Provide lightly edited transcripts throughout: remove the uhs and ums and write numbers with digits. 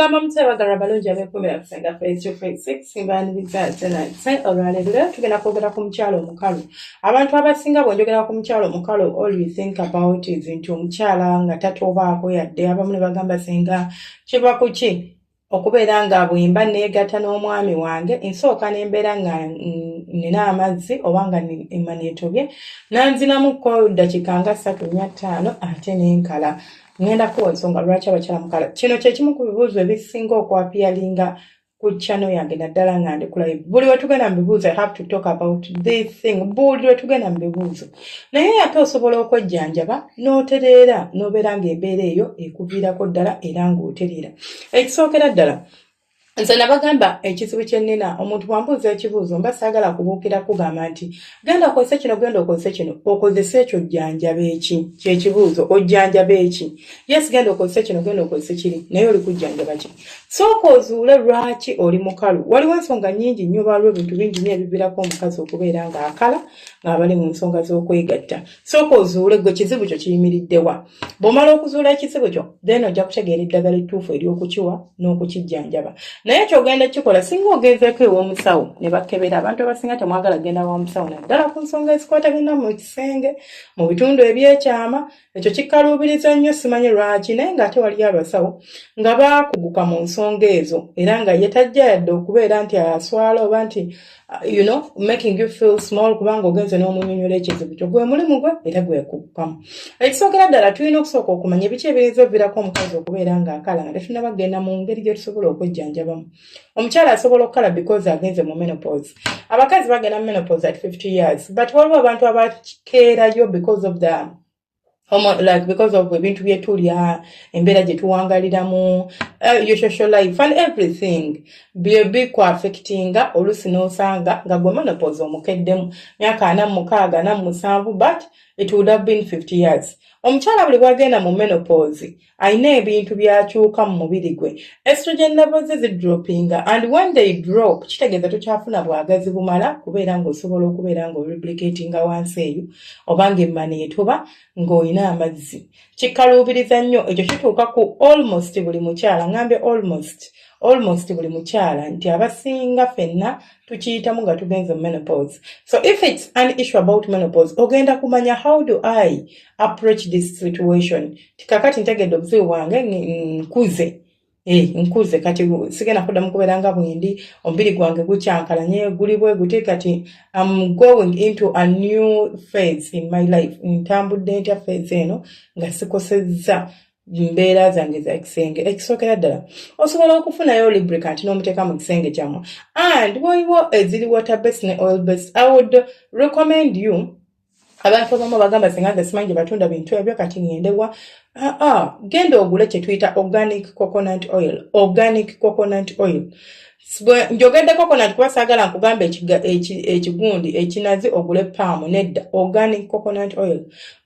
Mugamba mutebagala balungi abeekumira kusenga face to face simbaniriza tonight olwaleero tugenda kwogera ku mukyalo omukalu. Abantu abasinga bw'enjogera ku mukyalo omukalu all we think about is nti omukyala nga tatobaako yadde abamu ne bagamba singa kiva ku ki okubeera nga bwemba neegatta n'omwami wange nsooka n'embeera nga nina amazzi oba nga emmani etobye nanzinamuko dakiika nga 3-5 ate n'enkala. Ngenda kuwa nsonga lwaki abakyala mukala. Kino kye kimu ku bibuuzo ebisinga okwapiyalinga ku channel yange naddala nga ndi ku live. Buli we tugenda mu bibuuzo I have to talk about this thing. Buli we tugenda mu bibuuzo. Naye ate osobola okwejjanjaba n'otereera n'obeera ng'embeera eyo ekuviirako ddala era ng'otereera. Ekisookera ddala nze nabagamba ekizibu kye nnina omuntu bw'ambuuza ekibuuzo mba saagala kubuukira kugamba nti genda okozese kino genda okozese kino okozese ekyo ojjanjaba eki kyekibuuzo ojjanjaba eki yes genda okozese kino genda okozese kiri naye oli kujjanjaba ki sooka ozuule lwaki oli mukalu. Waliwo ensonga nnyingi nnyo baaliwo ebintu bingi nnyo ebiviirako omukazi okubeera ng'akala ng'abali mu nsonga z'okwegatta. Sooka ozuule gwe kizibu kyo kiyimiriddewa. Bw'omala okuzuula ekizibu kyo then ojja kutegeera eddagala ettuufu ery'okukiwa n'okukijjanjaba. Naye kyogenda kikola singa ogenzeeko ew'omusawo ne bakkebera. Abantu abasinga temwagala genda w'omusawo naddala ku nsonga ezikwatagenda mu kisenge mu bitundu ebyekyama. Ekyo kikaluubiriza nnyo simanyi lwaki naye ng'ate waliyo abasawo nga baakuguka mu nsonga ezo era nga ye tajja yadde okubeera nti aswala oba nti making you feel small kubanga ogenze n'omunyonyola ekizibu kyo gwe mulimu gwe era gwekugukamu. Ekisookera ddala tulina okusooka okumanya biki ebiyinza oviirako omukazi okubeera ng'akala nga tetunaba kugenda mu ngeri gye tusobola okwejjanjabamu. Omukyala asobola okukala because agenze mu menopause. Abakazi bagenda mu menopause at 50 years but waliwo abantu abakeerayo because of the because of ebintu bye tulya embeera gye tuwangaliramu your social life and everything bikwaffectinga oluusi n'osanga nga gwe menopause omukeddemu myaka 46-47 but it would have been 50 years. Omukyala buli bwagenda mu menopause ayina ebintu byakyuka mu mubiri gwe. Estrogen levels zidroppinga and when they drop kitegeeza tokyafuna bwagazi bumala kubeera ng'osobola okubeera ng'oreplicatinga wansi eyo oba ng'emmani etoba ng'olina amazzi. Kikaluubiriza nnyo ekyo kituuka ku almost buli mukyala ngambe almost buli mukyala nti abasinga ffenna tukiyitamu nga tugenze mu menopause. So if it's an issue about menopause ogenda kumanya how do I approach this situation. Tikakati ntegedde obuzibu bwange nkuze kati sigenda kuddamu kubeera nga bwendi omubiri gwange gukyankalanye guli bwe guti kati I'm going into a new phase in my life. Ntambudde ntya phase eno nga sikosezza mbeera zange za kisenge. Ekisookera ddala osobola okufunayo lubricant n'omuteeka mu kisenge kyammwe and waliwo eziri water based ne oil based. I would recommend you abantu abamu bagamba singa nze simanyi batunda bintu ebyo kati ngendewa genda ogule kye tuyita organic coconut oil. Njogedde coconut kuba saagala nkugamba ekigundi ekinazi ogule paamu nedda organic coconut oil.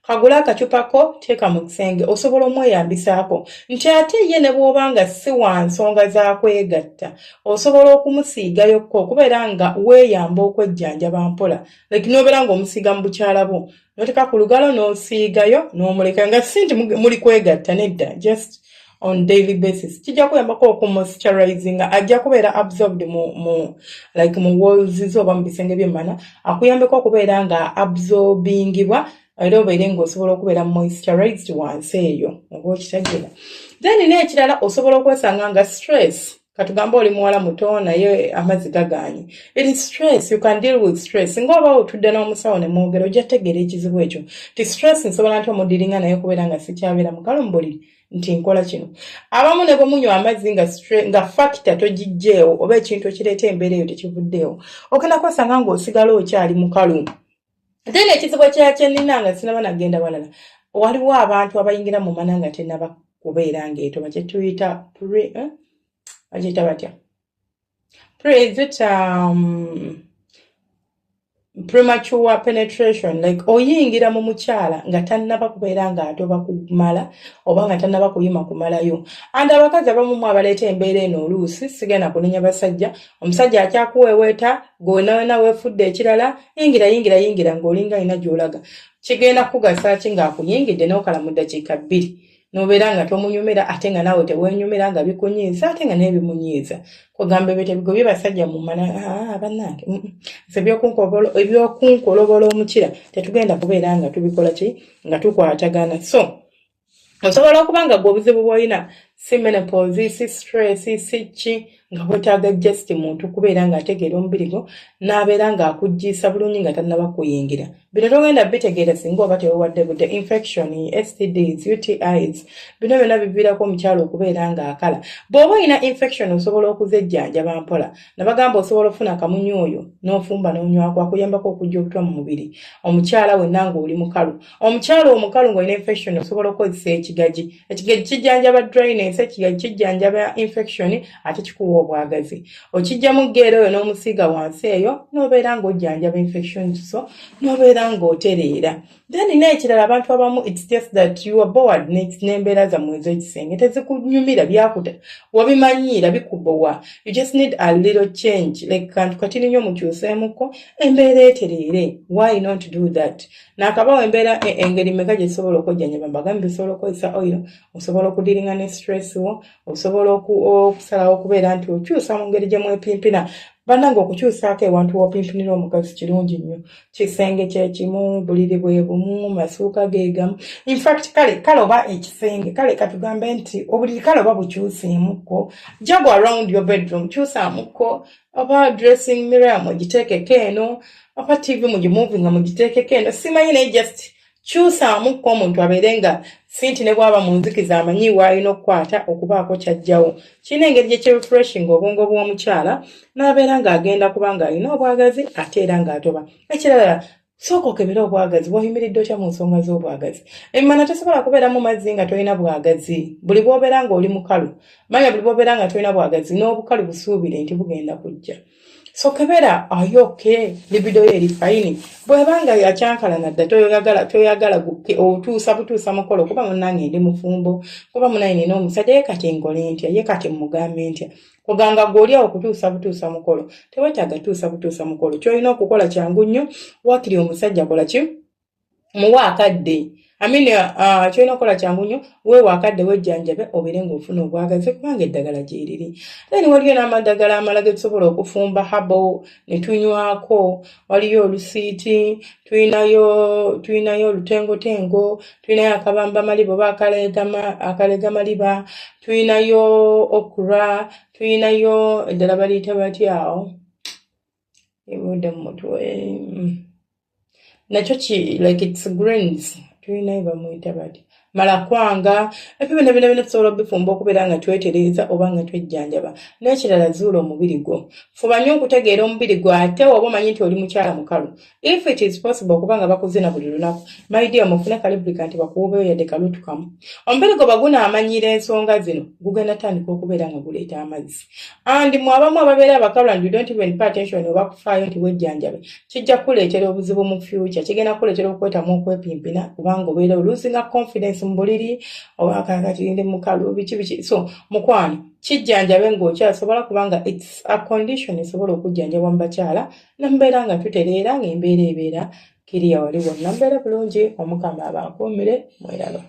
Kagula akacupako teeka mu kisenge osobola omweyambisaako nti ate ye ne bw'obanga si wa nsonga za kwegatta osobola okumusiigayokko okubeera nga weeyamba okwejjanjaba mpola like n'obeera ng'omusiiga mu bukyala bwo n'oteeka ku lugalo n'osiigayo n'omuleka nga si nti muli kwegatta nedda just on daily basis. Kijja kuyambako okumoisturizinga ajja kubeera absorbed mu walls zo oba mu bisenge by'emmana akuyambeko okubeera nga absorbingibwa era obeere ng'osobola okubeera moisturized wansi eyo oba okitegeera. Then n'ekirala osobola okwesanga nga stress katugamba oli muwala muto naye amazzi gagaanye. It is stress. You can deal with stress. Ng'oba otudde n'omusawo ne mwogera ojja tegeera ekizibu ekyo ti stress nsobola nti omudiringa naye okubeera nga sikyabeera mukalo mbuliri nti nkola kino. Abamu ne bwe munywa amazzi nga factor togijjeewo oba ekintu ekireeta embeera eyo tekivuddeewo ogenda kwesanga ng'osigala okyali mukalu. Then ekizibu ekyakyennina nga sinaba nagenda walala waliwo abantu abayingira mu mana nga tennaba kubeera ng'etoba kye tuyita agita batya premature penetration like oyingira mu mukyala nga tannaba kubeera nga atoba kumala oba nga tannaba kuyima kumalayo. And abakazi abamu abaleeta embeera eno oluusi sigenda kunenya basajja omusajja akyakuweeweeta gwenaweena weefudde ekirala yingira ng'olinga alina gy'olaga kigenda kugasa ki ng'akuyingidde n'okala mu ddakiika 2 nobeera nga tomunyumira ate nga naawe teweenyumira nga bikunyiiza ate nga n'ebimunyiiza kwegamba ebyo tebigobye basajja mu mana bannange ebyokunkolobola omukira tetugenda kubeera nga tubikola ki nga tukwatagana so osobola okuba nga gwe obuzibu bw'olina si menopause si stress si ki nga bwetaaga just muntu kubeera ng'ategeera omubiri gwo n'abeera ng'akuggiisa bulungi nga tannaba kuyingira bino togenda bitegeera singa oba tewewadde budde infection STDs UTIs bino byonna biviirako omukyalo okubeera ng'akala bw'oba olina infection osobola okuzejjanjaba mpola nabagamba osobola ofuna akamunyu oyo n'ofumba n'onywako akuyambako okujja obutwa mu mubiri omukyala wenna ng'oli mukalu omukyala omukalu ng'olina infection osobola okukozesa ekigagi kijjanjaba dryness ekigagi kijjanjaba infection ate kikuwa obwagazi okijjamu ggeera oyo n'omusiiga wansi eyo n'obeera ng'ojjanjaba infection so n'obeera ng'otereera then n'ekirala abantu abamu it's just that you are bored n'embeera zammwe ez'ekisenge tezikunyumira byakuta wabimanyiira bikubowa you just need a little change like kantu katini nnyo mukyuseemuko embeera etereere why not do that naakabawo embeera engeri meka gye sobola okujjanjaba mbagambe osobola okukozesa oil osobola okudiringa ne stress wo osobola okusalawo okubeera nti okyusa mu ngeri gye mwepimpina bannange okukyusaako ewantu woopimpinira omukazi kirungi nnyo kisenge kyekimu buliri bwe bumu masuuka geegamu infact kale oba ekisenge kale katugambe nti obuliri kale oba bukyuseemukko jago around your bedroom kyusaamuko oba dressing mirror mugiteekeko eno oba tv mugimuvinga mugiteekeko eno simanyi naye just kyusaamuko omuntu abeere nga sinti ne bwaba mu nzikiza amanyi w'alina okukwata okubaako kyajjawo kirina engeri gye kirefreshing obwongo bw'omukyala n'abeera ng'agenda kuba ng'alina obwagazi ate era ng'atoba ekirala sooka okebera obwagazi bw'oyimiridde otya mu nsonga z'obwagazi emmana tosobola kubeera mu mazzi nga tolina bwagazi buli bw'obeera ng'oli mukalu manya buli bw'obeera nga tolina bwagazi n'obukalu busuubire nti bugenda kujja so kebera ayoke libido eri fine bwebanga yakyankalana dda toyagala butuusa mukolo kuba munange ndi mufumbo kuba munange nina omusajja ye kati ngole ntya ye kati mugambe ntya kuganga gw'oliawo butuusa mukolo tewetaaga butuusa mukolo kyolina okukola kyangu nnyo waakiri omusajja kola ki muwa akadde kyolina okukola kyangu nnyo weewa akadde wejjanjabe obeere ng'ofuna obwagazi kubanga eddagala gyeriri then waliyo n'amadagala amala ge tusobola okufumba habo ne tunywako waliyo olusiiti tulinayo olutengotengo tulinayo akabamba maliba oba akalega maliba tulinayo okura tulinayo eddala baliyita batyawo ebudde mu mutwe nakyo like it's greens tulinayo bamuyita bati malakwanga ebyo bino tusobola obifumba okubeera nga twetereeza oba nga twejjanjaba n'ekirala zuula omubiri gwo fuba nnyo okutegeera omubiri gwo ate oba omanyi nti oli mukyala mukalu if it is possible okuba nga bakuzina buli lunaku my dear mufune kalibrikanti bakuubeyo yadde kalutukamu omubiri gwo bagunaamanyira ensonga zino gugenda tandika okubeera nga guleeta amazzi andi mu abamu ababeera abakalu and you don't even pay attention oba kufaayo nti wejjanjabe kijja kuleetera obuzibu mu future kigenda kuleetera okwetamu okwepimpina kubanga obeera losing confidence mbuliri oba kakati ndi mukalu biki so mukwano kijjanjabe ng'okyasobola kubanga it's a condition esobola okujjanjabwa mu bakyala nambeera nga tutereera ng'embeera ebeera kiriya wali wonna mbeera bulungi omukama abakuumire mweraba